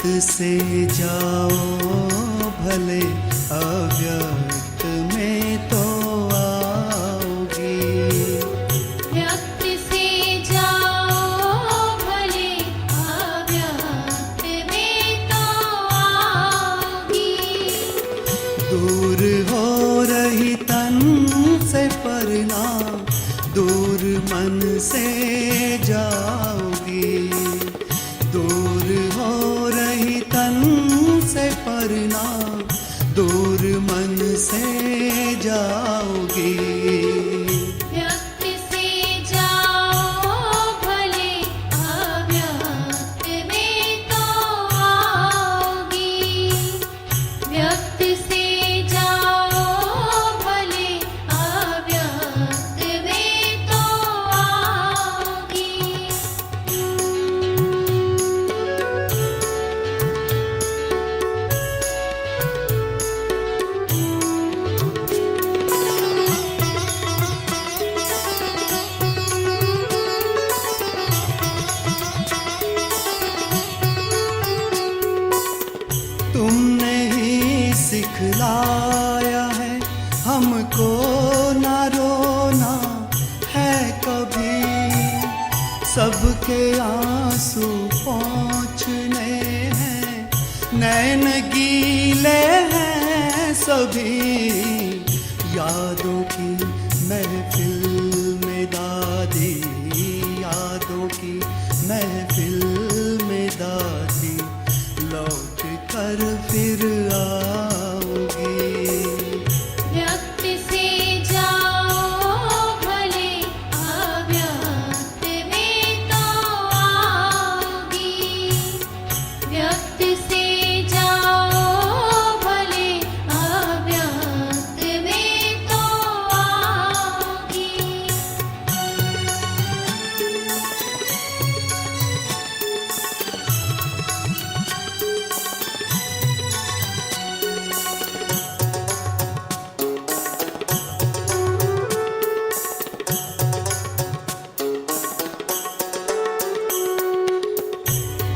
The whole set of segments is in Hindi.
से जाओ भले अव्यक्त में तो आओगी। व्यक्त से जाओ भले अव्यक्त में तो आओगी। दूर हो रही तन से परना दूर मन से जाओगी। दूर हो रही तन से परना दूर मन से जाओगी। व्यक्त से जाओ भले अव्यक्त में तो आओगी। व्यक्त से जाओ भले अव्यक्त में तो आओगी। तुमने ही सिखलाया है हमको ना रोना है कभी। सबके आंसू पोंछने हैं नैन गीले हैं सभी। यादों की महफिल में दादी, यादों की महफिल में दादी लौट कर फिर आओगी। व्यक्त से जाओ भले अव्यक्त में तो आओगी। व्यक्त से जाओ भले अव्यक्त में तो आओगी।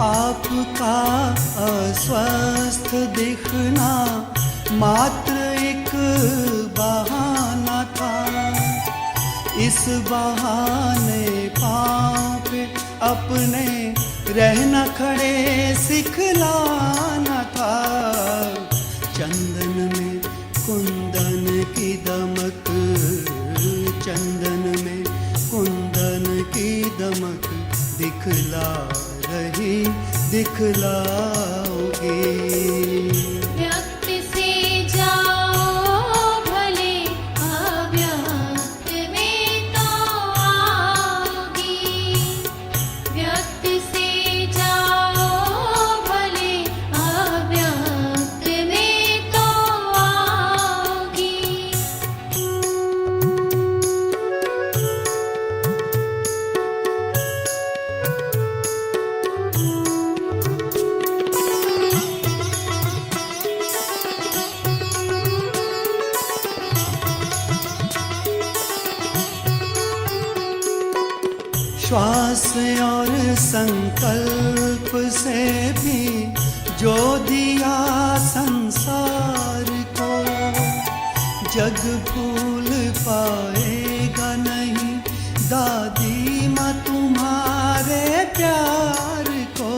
आपका अस्वस्थ दिखना मात्र एक बहाना था। इस बहाने पाँव पे अपने रहना खड़े सिखलाना था। चंदन में कुंदन की दमक, चंदन में कुंदन की दमक दिखला रही दिखलाओगी। व्यक्त से जाओ भले अव्यक्त में तो आओगी। व्यक्त से जाओ भले अव्यक्त में तो आओगी। श्वास और संकल्प से भी जो दिया संसार को जग भूल पाएगा नहीं दादी माँ तुम्हारे प्यार को।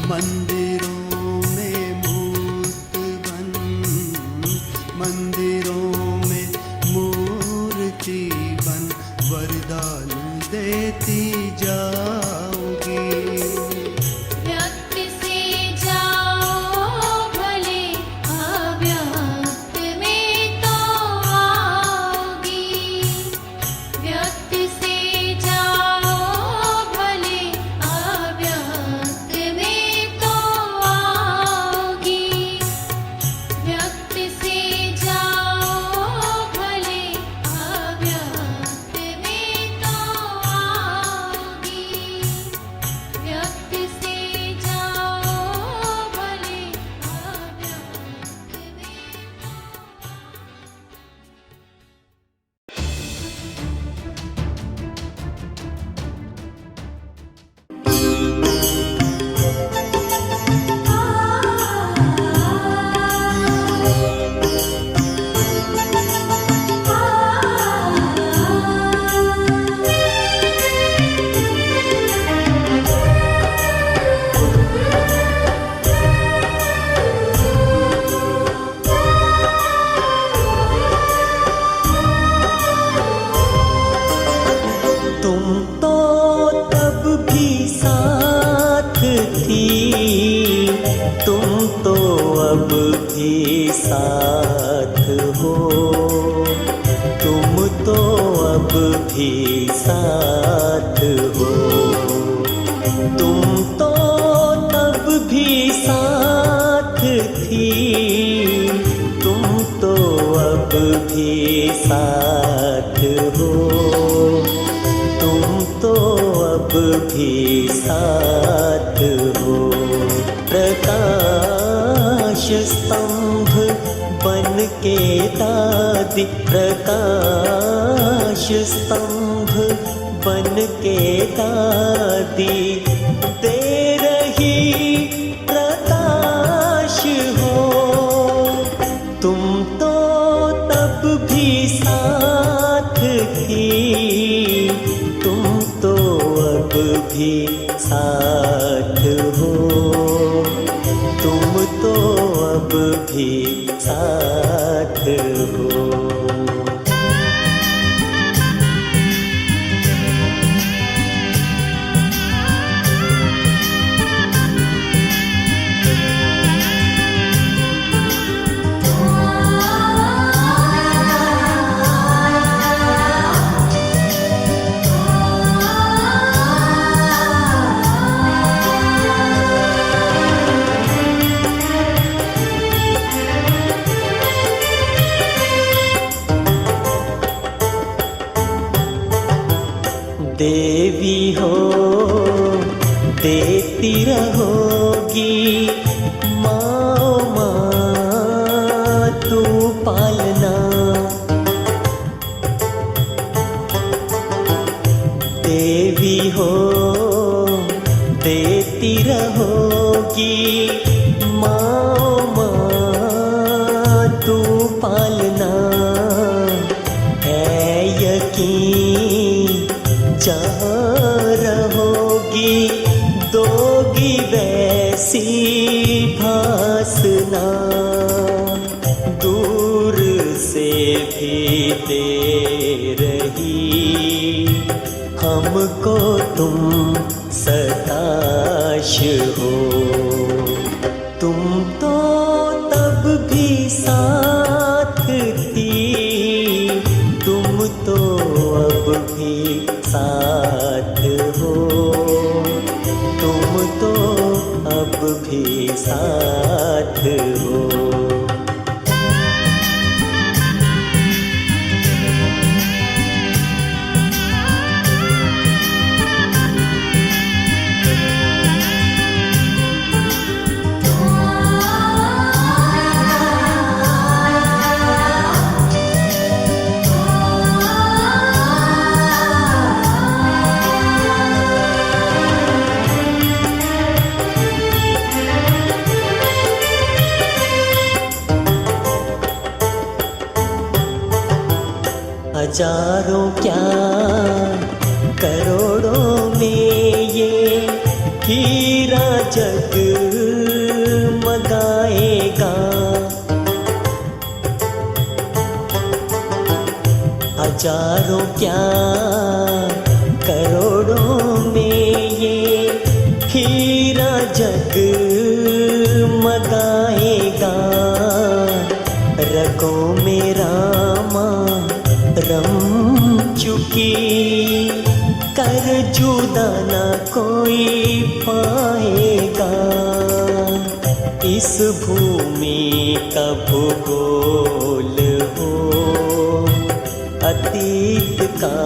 मंदिरों में मूर्त बन, मंदिरों में मूर्ति बन वरदान देती जाओगी। व्यक्त से जाओ भले अव्यक्त में तो अब भी साथ हो, तुम तो अब भी साथ हो। तुम तो तब भी साथ थी, तुम तो अब भी साथ हो, तुम तो अब भी साथ हो। प्रकाश स्तंभ बन के दादी, प्रकाश स्तंभ बन के दादी दे रही प्रकाश हो। तुम तो तब भी साथ थी, तुम तो अब भी साथ हो, तुम तो अब भी साथ हो। देवी हो देती रहोगी, माँ माँ तू पालना। देवी हो देती रहोगी, माँ माँ तू पालना। है यकीन जहाँ रहोगी, दोगी वैसी भासना। दूर से भी दे रही हमको तुम सताश हो। तुम तो तब भी साथ थी, तुम तो अब भी साथ हो, तुम तो अब भी साथ हो। हजारों क्या करोड़ों में ये हीरा जग मगाएगा। हजारों क्या करोड़ों में ये हीरा जग मगाएगा। रगों में रामा रम चुकी, कर जुदा ना कोई पाएगा। इस भूमि का भूगोल हो, अतीत का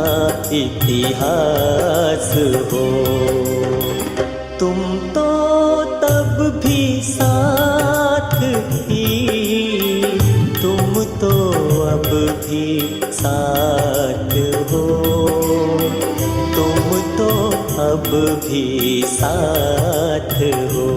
इतिहास हो। तुम तो तब भी साथ थी, तुम तो अब भी साथ हो, तुम तो अब भी साथ हो।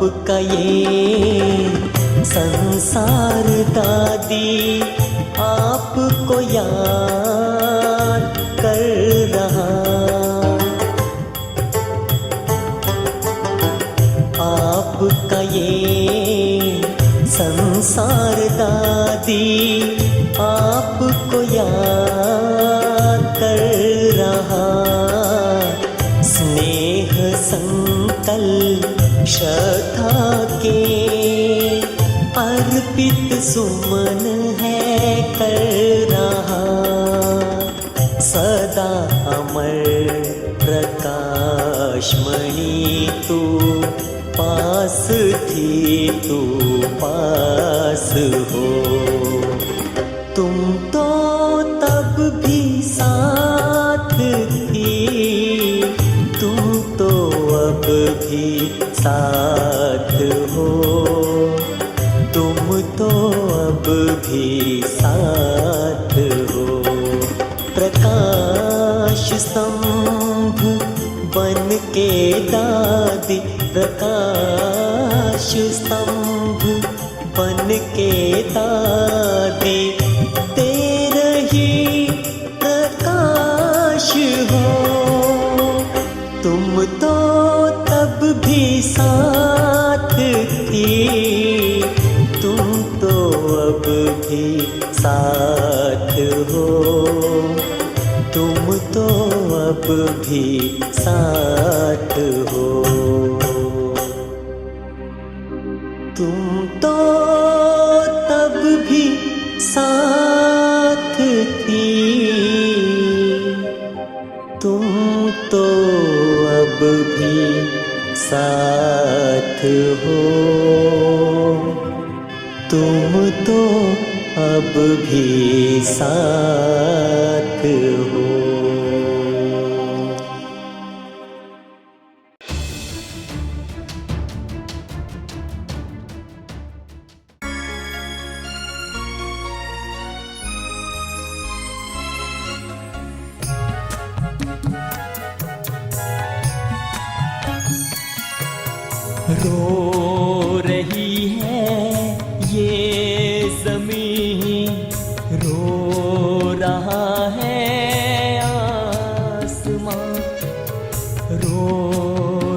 आपका ये संसार दादी आपको याद कर रहा। आपका ये संसार दादी आपको याद कर रहा। स्नेह संकल्प श्रद्धा के अर्पित सुमन है कर रहा। सदा अमर प्रकाशमणि तू पास थी, तू पास हो। तुम तो तब भी साथ थी, तुम तो अब भी साथ हो। तुम तो अब भी साथ हो। प्रकाश स्तंभ बन के दादी, प्रकाश स्तंभ बन के दादी दे रही प्रकाश हो। तुम तो तब भी साथ थी, तुम तो अब भी साथ हो। तुम तो अब भी साथ हो। तुम तो तब भी साथ थी, तुम तो अब भी साथ हो। तुम तो अब भी साथ हो। रो रही है ये ज़मीं, रो रहा है आसमां। रो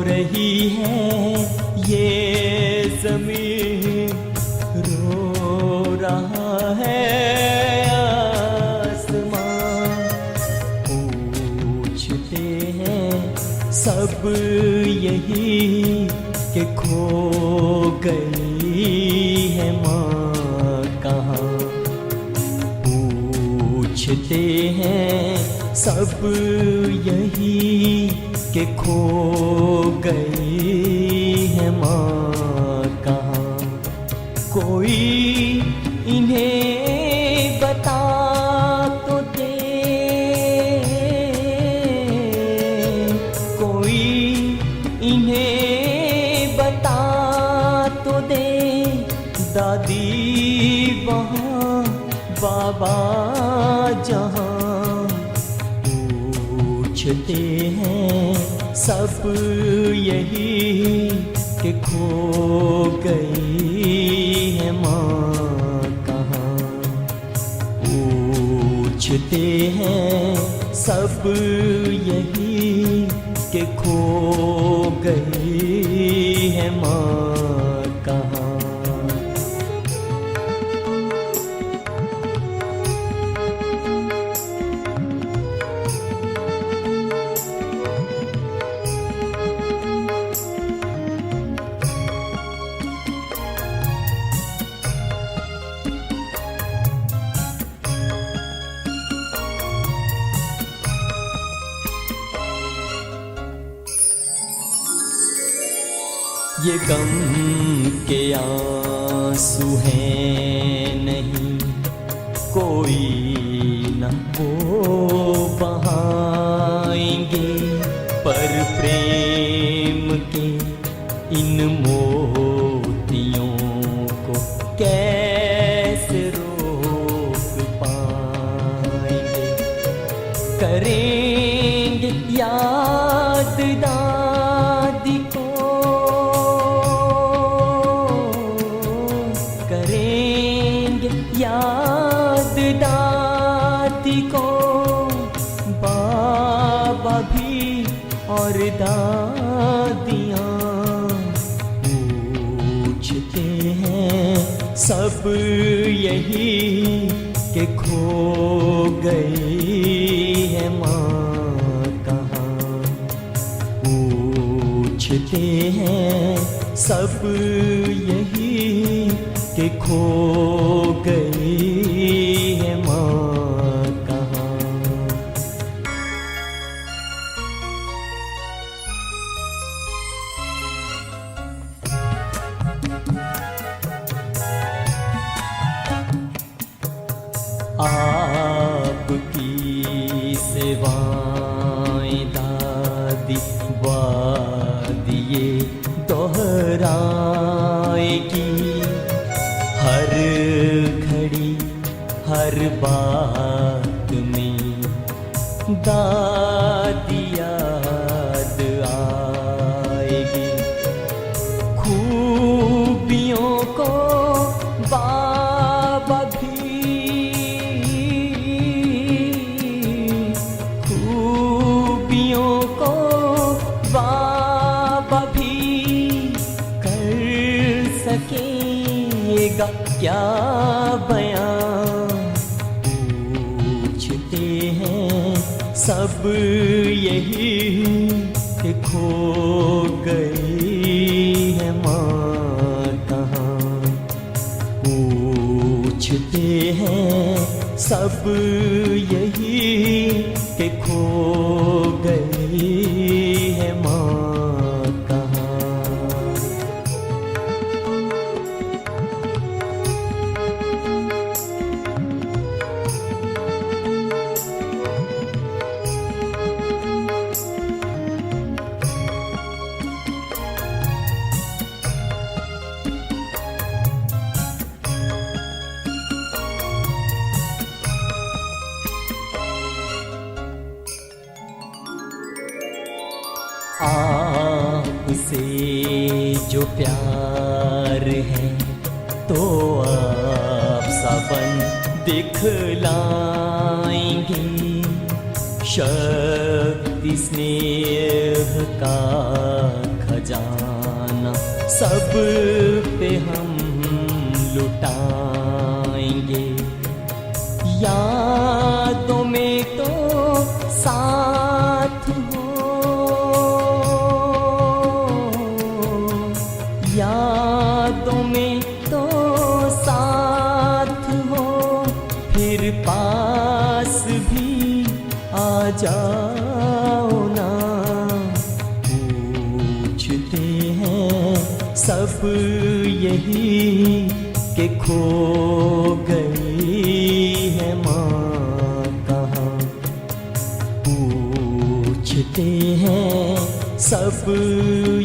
रही है ये ज़मीं, रो रहा है आसमां। पूछते हैं सब यही कि खो गई है माँ कहाँ। पूछते हैं सब यही कि खो गई है माँ कहाँ। कोई इन्हें बता तो दे, कोई इन्हें दादी वहाँ बाबा जहाँ। पूछते हैं सब यही कि खो गई है माँ कहाँ। पूछते हैं सब यही कि खो गई है माँ कहाँ। ये गम के आंसू हैं नहीं, कोई न वो बहाएंगे, पर प्रेम के इन मोतियों को कैसे रोक पाएंगे। करेंगे याद दादी को, दादियाँ पूछते हैं सब यही कि खो गई है माँ कहाँ। पूछते हैं सब यही कि खो गई है माँ कहाँ। आपकी सेवाएं दादी वादिये दोहराएगी, हर घड़ी हर बात में दादी याद आएगी। खूबियों को बाबा भी, खूबियों को बाबा भी कर सकेगा क्या बयां। पूछते हैं सब यही कि खो गई है माँ कहाँ। पूछते हैं सब यही कि खो गई है माँ कहाँ। आपसे जो प्यार है तो आप सबन दिखलाएंगे। शक्ति स्नेह का खजाना सब पे हम लुटाएंगे। यादों में तो साथ हो, यादों में तो साथ हो, फिर पास भी आ जाओ ना। पूछते हैं सब यही कि खो गई है माँ कहाँ। पूछते हैं सब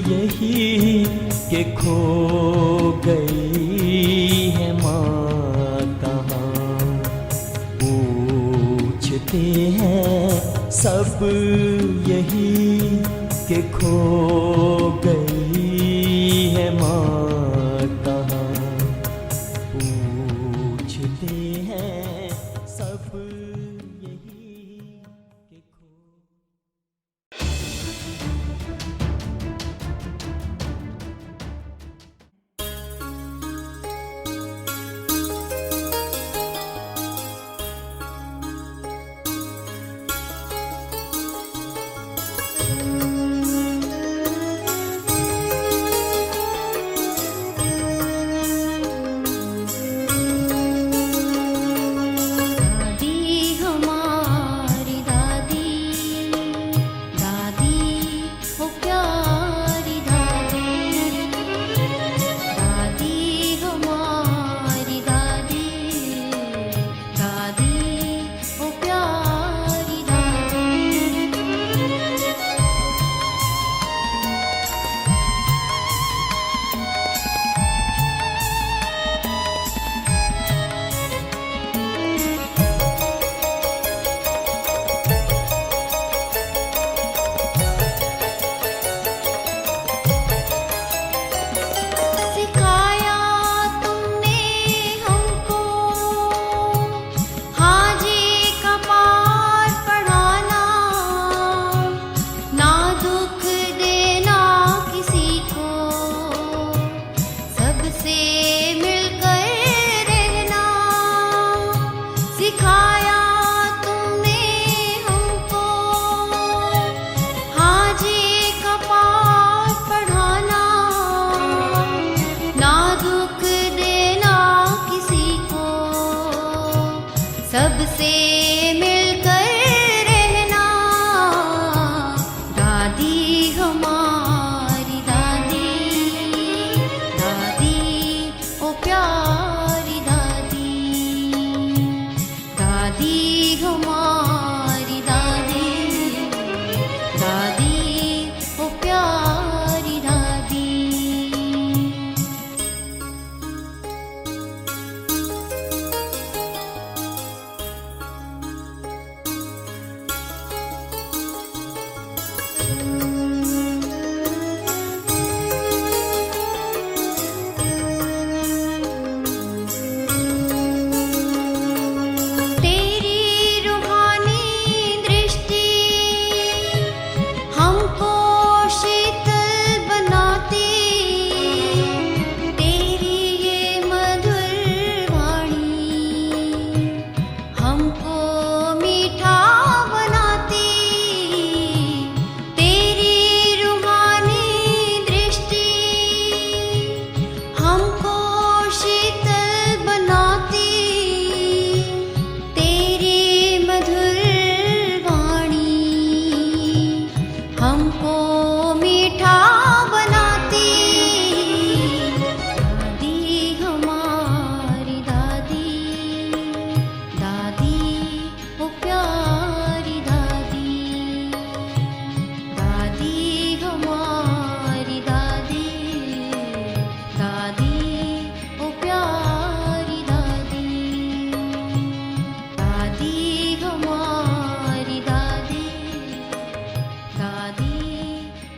यही कि खो गई है माँ कहाँ। पूछते हैं सब यही कि खो गई है माँ कहाँ। पूछते हैं सब यही कि खो। से मिलकर रहना। दादी हमारी दादी, दादी ओ प्यारी दादी, दादी हमारी दादी, दादी ओ प्यारी दादी। तेरी रूहानी दृष्टि हमको शीतल बनाती, तेरी ये मधुर वाणी हमको मीठा बनाती। तेरी रूहानी दृष्टि हमको शीतल बनाती, तेरी मधुर वाणी हमको मीठा बनाती। दादी हमारी दादी, दादी ओ प्यारी दादी, दादी हमारी दादी, दादी ओ प्यारी दादी, दादी हमारी दादी, दादी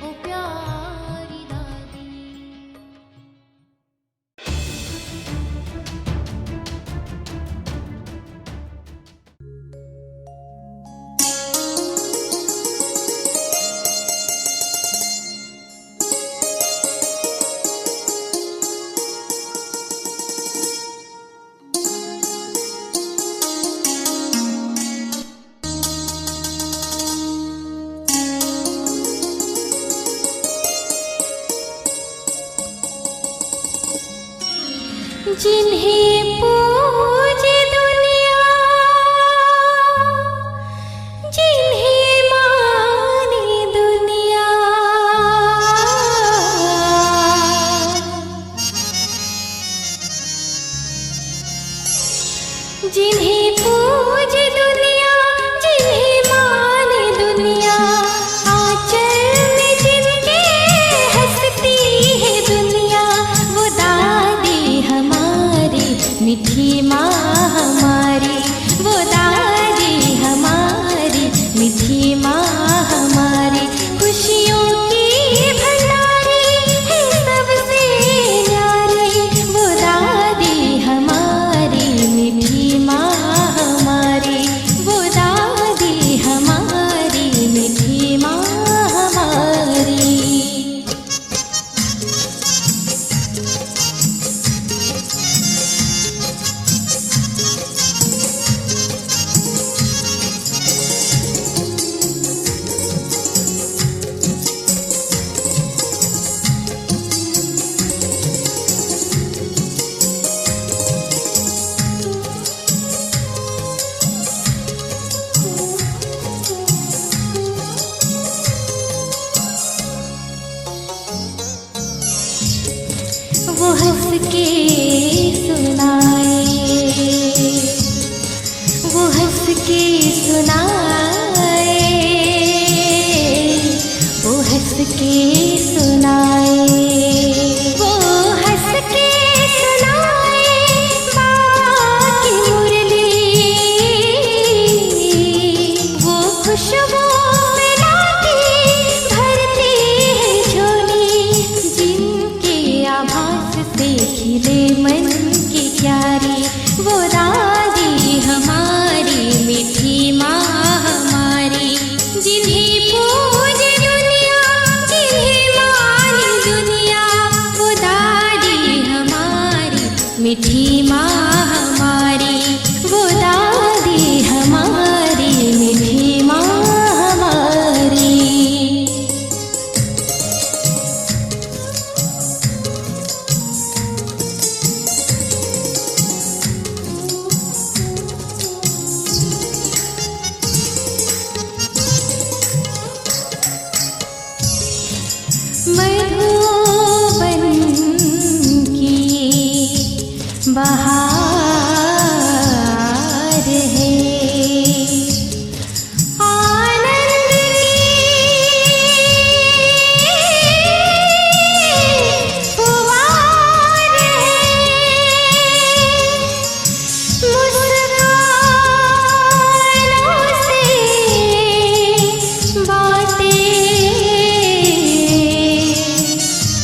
ओ प्यारी दादी। जिन्हें पूजे दुनिया, जिन्हें माने दुनिया, जिन्हें पूजे दुनिया, जिन्हें माने दुनिया, आंचल में जिनके हंसती है दुनिया, वो दादी हमारी, मीठी माँ हमारी, वो दादी हमारी, मीठी माँ हमारी। खुशियों की भंडारी है सबसे न्यारी, वो दादी हमारी, मीठी माँ हमारी, वो दादी हमारी, मीठी माँ हमारी। वो हंस के सुनाए, वो हंस के सुनाए, वो हंस के सुनाए, वो हंस के सुनाए माँ की मुरली, वो खुशबू मिलाती भरती है झोली, जिनके आभास से खिले मन की क्यारी, वो दादी हमारी, मीठी माँ हमारी। जिन्हें पूजे दुनिया, जिन्हें माने दुनिया, वो दादी हमारी, मीठी माँ हमारी, वो दादी हमारी, मीठी माँ हमारी। बहार है। आनंद की फुहार है, मुस्कानों से बातें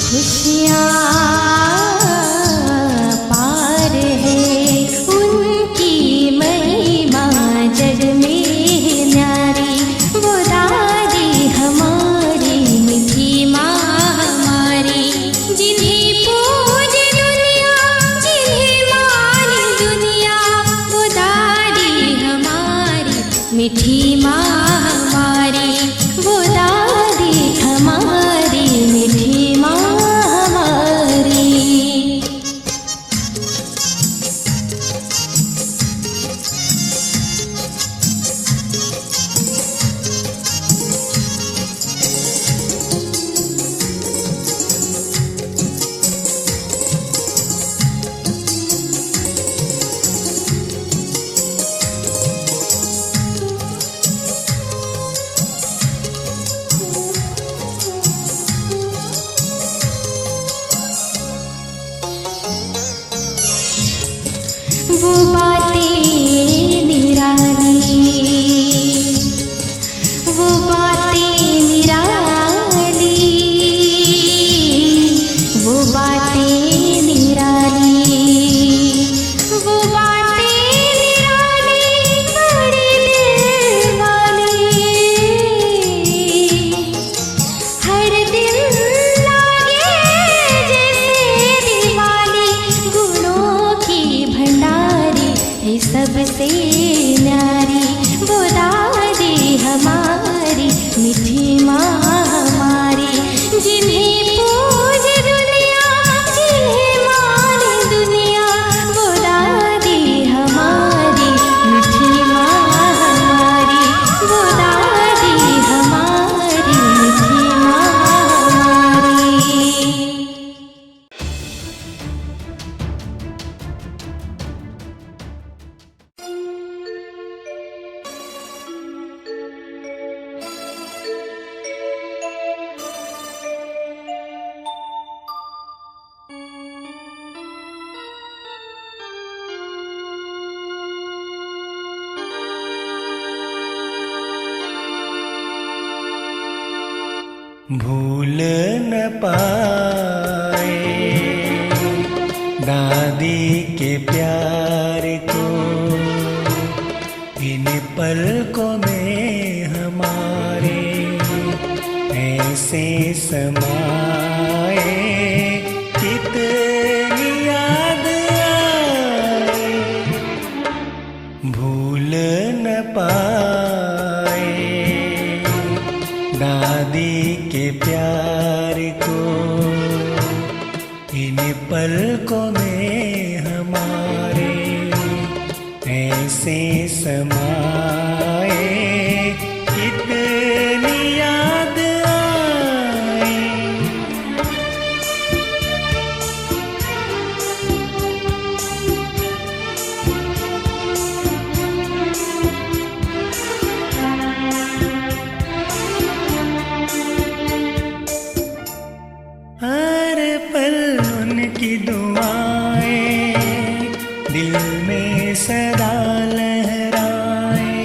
खुशियाँ पार है। उनकी महिमा जग में न्यारी, वो दादी हमारी, मीठी माँ हमारी, जिन्हें पूजे दुनिया, जिन्हें माने दुनिया, वो दादी हमारी, मीठी माँ हमारी, वो दादी हमारी, मीठी माँ हमारी। वो बातें निराली, वो बातें निराली, वो बातें निराली, वो बातें निराली, बड़ी दिल वाली, हर दिल लागे जैसे दिवाली, गुणों की भंडारी है सबसे न्यारी, वो दादी हमारी, मीठी माँ हमारी, जिन्हें पूजे दुनिया, जिन्हें माने दुनिया, वो दादी हमारी, मीठी माँ हमारी, वो दादी हमारी, मीठी माँ हमारी। भूल न पाए दादी के प्यार को, इन पलकों में हमारे ऐसे समाए, कितनी याद आए। भूल न पाए दादी के प्यार को, इन पलकों में हमारे ऐसे समाए, कितनी याद आए। हर पल उनकी दुआएं दिल में सदा लहराए,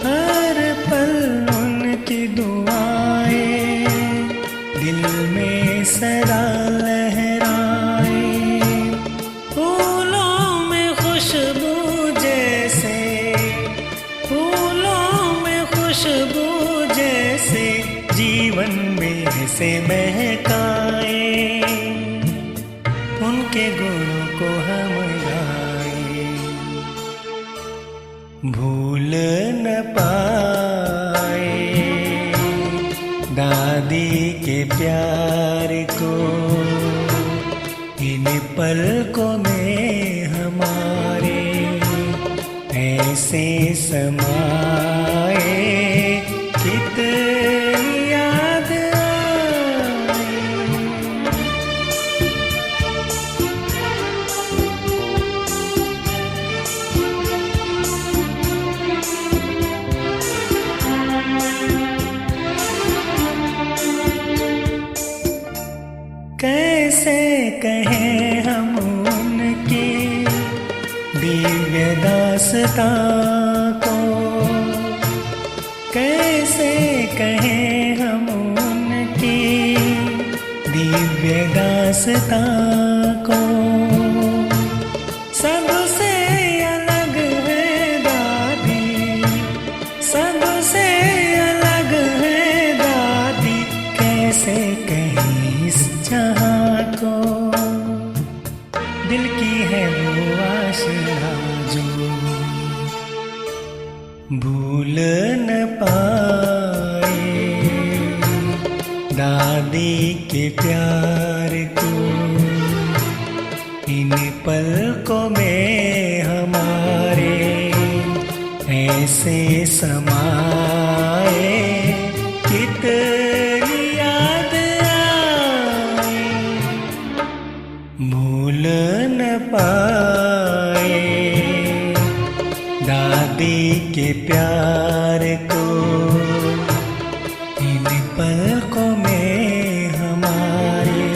हर पल उनकी दुआएं दिल में सदा लहराए। फूलों में खुशबू जैसे, फूलों में खुशबू जैसे, जीवन में से महकाए, उनके गुणों को हम गाए। भूल न पाए दादी के प्यार को, इन पलकों में हमारे ऐसे समाए, कितनी याद आए। कैसे कहें हम उनकी दिव्य दास्तां को, कैसे कहें हम उनकी दिव्य दास्तां को। सबसे अलग है दादी, सबसे अलग है दादी, कैसे कहें इस जहां को। दिल की है वो आशा जो भूल न पाए, दादी के प्यार को इन पलकों में हमारे ऐसे समाए, कितनी याद आए, भूल न पाए दादी के प्यार को इन पलकों में हमारे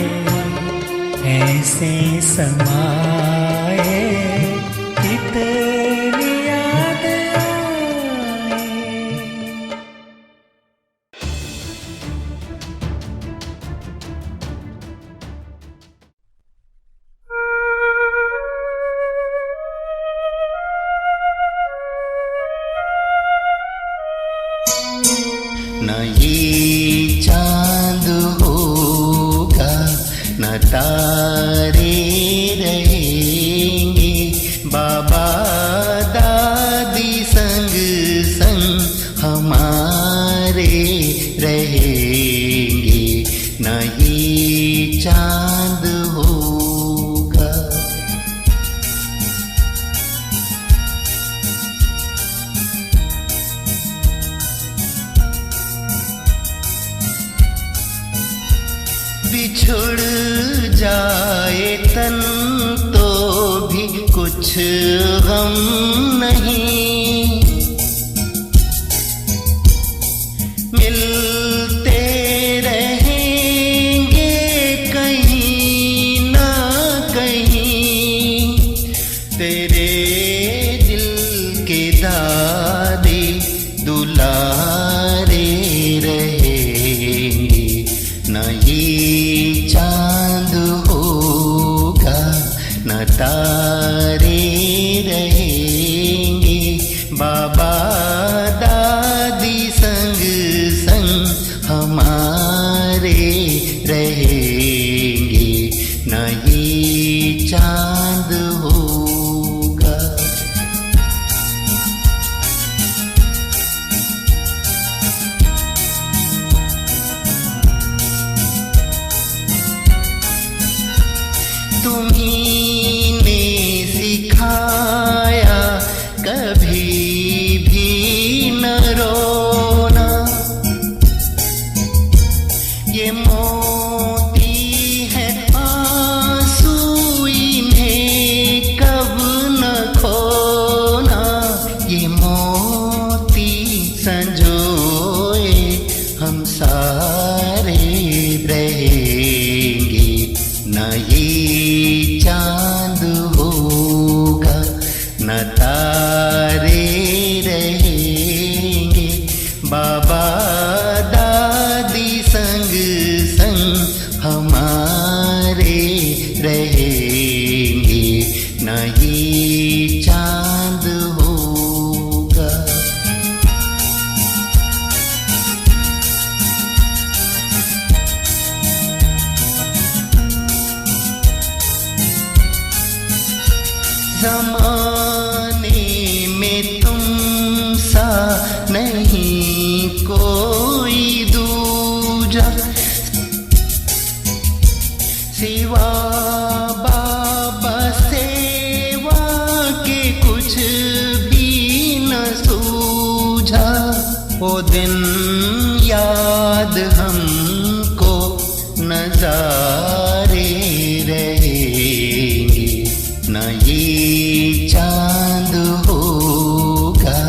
ऐसे समाए, कितनी याद आए। न ये चांद होगा न तारे रहेंगे, बाबा दादी संग संग हमारे रहेंगे। न ये चांद होगा। बिछुड़ जाए तन तो भी कुछ गम नहीं, मिलते रहेंगे कहीं ना कहीं, तेरे दिल के दादी दुलारे रहेंगे। न ये चांद होगा न तारे रहेंगे, बाबा दादी संग संग हमारे रहेंगे। न ये चांद होगा। तुम्हीं ने सिखाया कभी भी न रोना, ये मोती है आंसू इन्हें कब न खोना, ये मोती संजोए हम सारे रहेंगे। न ये चांद होगा न तारे रहेंगे, बाबा दादी संग संग हमारे रहेंगे। न ये चांद होगा। ज़माने में तुम सा नहीं कोई दूजा, सिवा बाबा सेवा के कुछ भी न सूझा। वो दिन याद हमको नजारे रहेंगे। न ये चांद होगा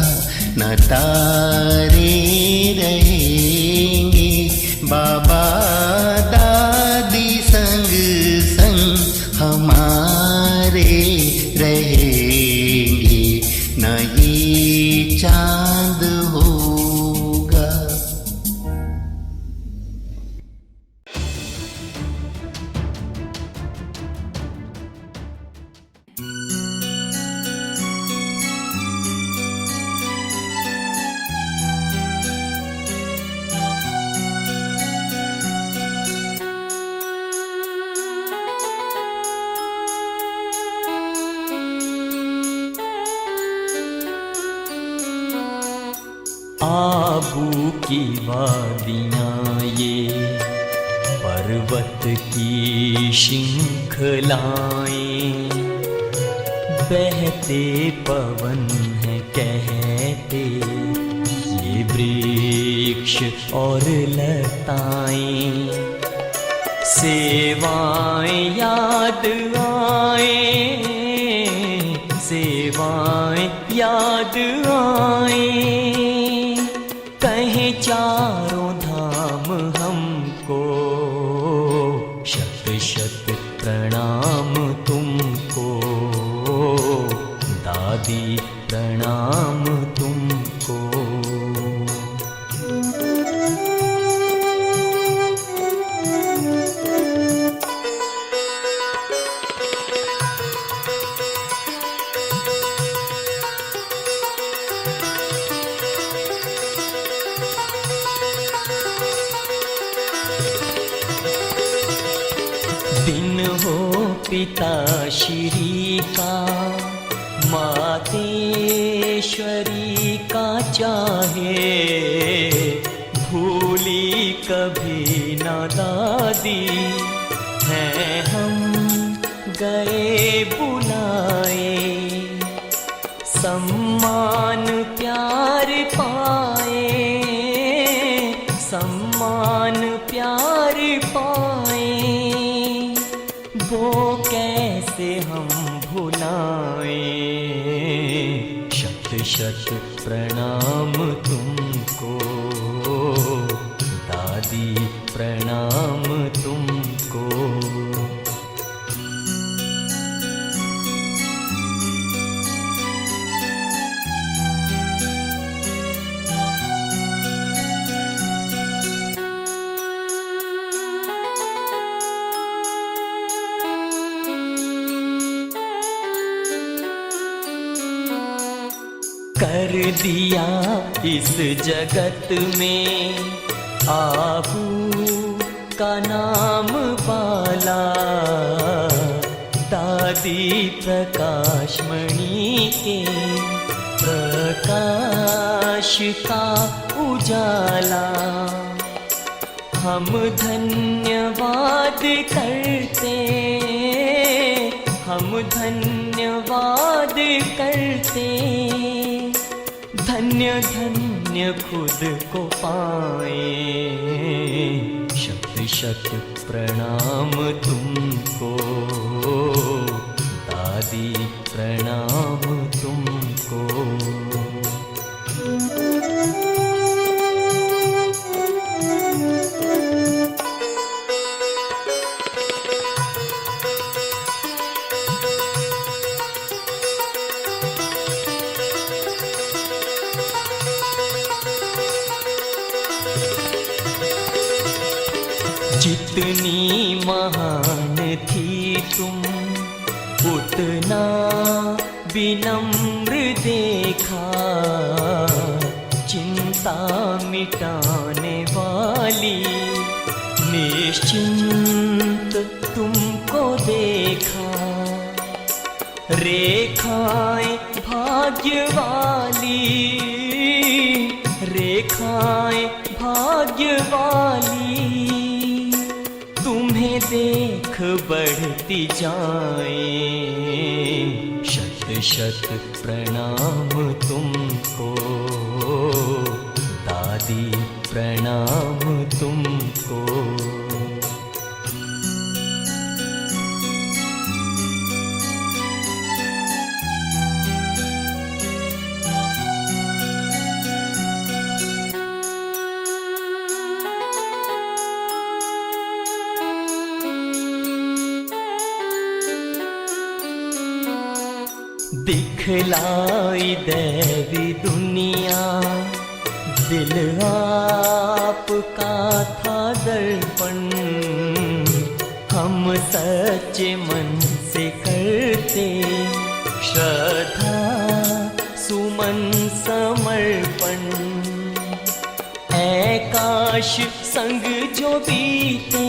न तारे रहेंगे, बाबा दादी संग की वादियाँ ये, पर्वत की श्रृंखलाएं, बहते पवन है कहते ये वृक्ष और लताएं, सेवाएं याद आए, सेवाएं याद आए, कहें चारों धाम हमको, शत शत प्रणाम तुमको, दादी प्रणाम तुमको। दिन हो पिता श्री का, मातेश्वरी का चाहे, भूली कभी ना दादी, हैं हम गए बुलाए, सम्मान प्यार पाए, सम्मान प्यार पाए, वो कैसे हम भुलाएं, शत शत प्रणाम तुमको, दादी प्रणाम तुमको। कर दिया इस जगत में आबू का नाम वाला, दादी प्रकाशमणि के प्रकाश का उजाला, हम धन्यवाद करते, हम धन्यवाद करते, धन्य धन्य खुद को पाए, शत शत प्रणाम तुमको, दादी प्रणाम तुमको। जितनी महान थी तुम, उतना विनम्र देखा, चिंता मिटाने वाली निश्चिंत तुमको देखा, रेखाएं भाग्य वाली, रेखाएं भाग्य वाली, तुम्हें देख बढ़ती जाएं, शत शत प्रणाम तुमको, दादी प्रणाम तुमको। दिखलाई दैवी दुनिया, दिल आपका था दर्पण, हम सच्चे मन से करते श्रद्धा सुमन समर्पण, ऐ काश संग जो बीते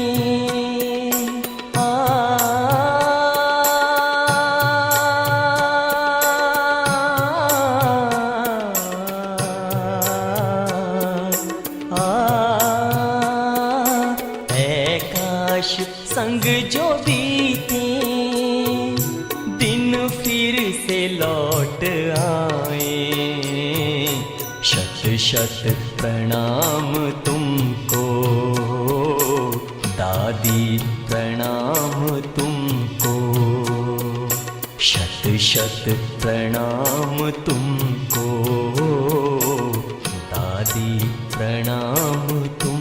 संग जो बीते दिन फिर से लौट आए। शत शत प्रणाम तुमको दादी, प्रणाम तुमको। शत शत प्रणाम तुमको दादी, प्रणाम तुमको।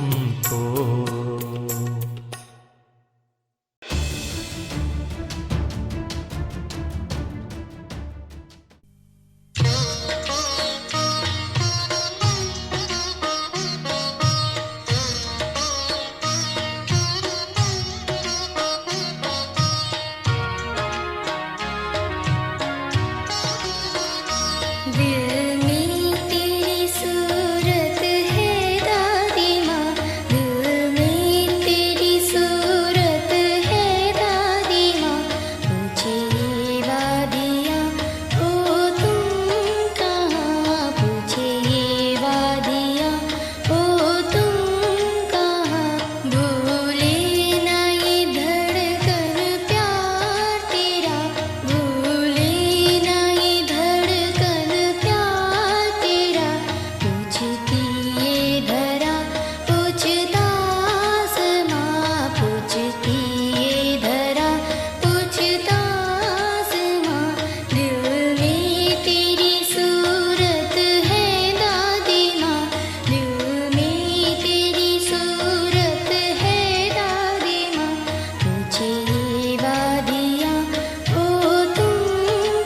दिल में तेरी सूरत है दादी माँ, दिल में तेरी सूरत है दादी माँ। पूछे ये वादियाँ ओ तुम कहाँ, पूछे ये वादियाँ ओ तुम कहाँ। भूले ना ये धड़कन प्यार तेरा, भूले ना ये धड़कन प्यार तेरा। पूछती ये धरा पूछता आसमां, पूछती ये धरा पूछता आसमां। दिल में तेरी सूरत है दादी माँ, दिल में तेरी सूरत है दादी माँ। पूछे ये वादियाँ ओ तुम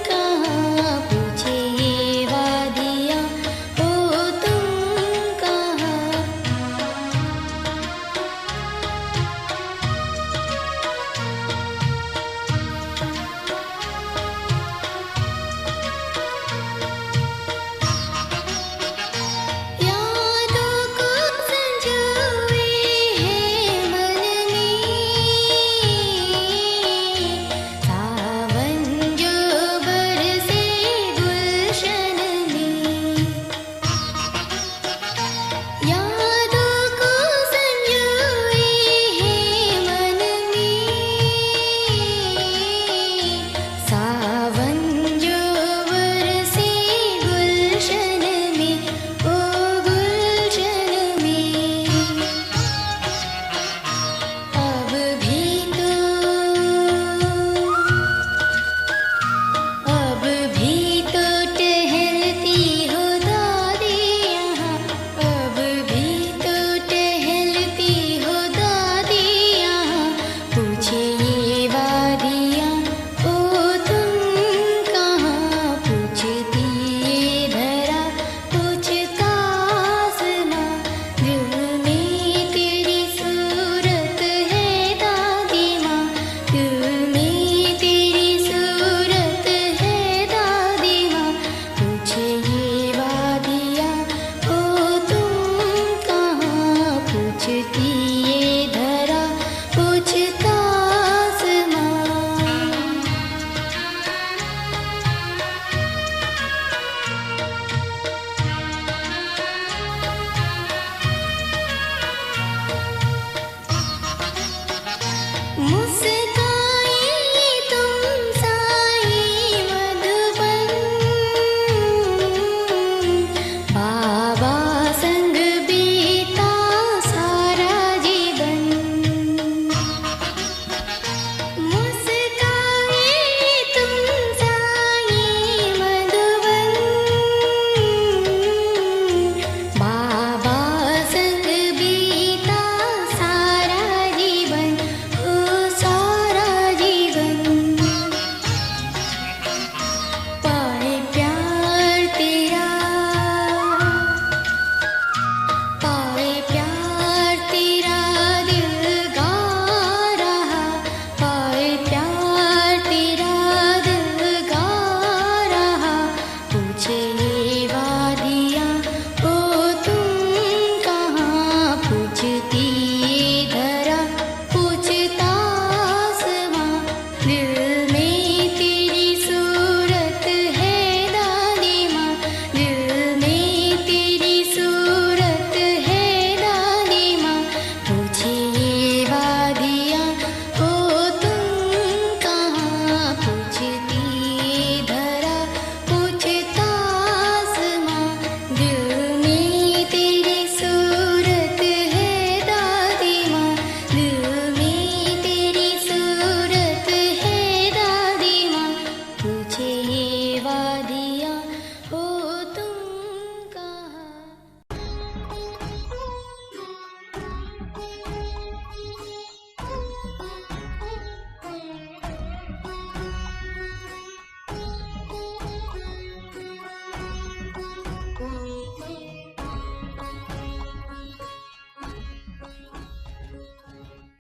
कहाँ, पूछे ये वादियाँ ओ तुम कहाँ। यादों को संजोए है मन में, सावन जो बरसे गुलशन में। यादों को संजोए है मन में, सावन जो बरसे गुलशन में, ओ गुलशन में। अब भी तो, अब भी तो टहलती हो दादी यहाँ, अब भी तो टहलती हो दादी यहाँ। पूछे ये वादियाँ ओ तुम कहाँ, पूछती ये धरा पूछता आसमां। दिल में तेरी सूरत है दादी माँ, दिल में तेरी सूरत है दादी माँ। पूछे ये वादियाँ ओ तुम कहाँ, पूछती ये धरा पूछता आसमां। मुस्कान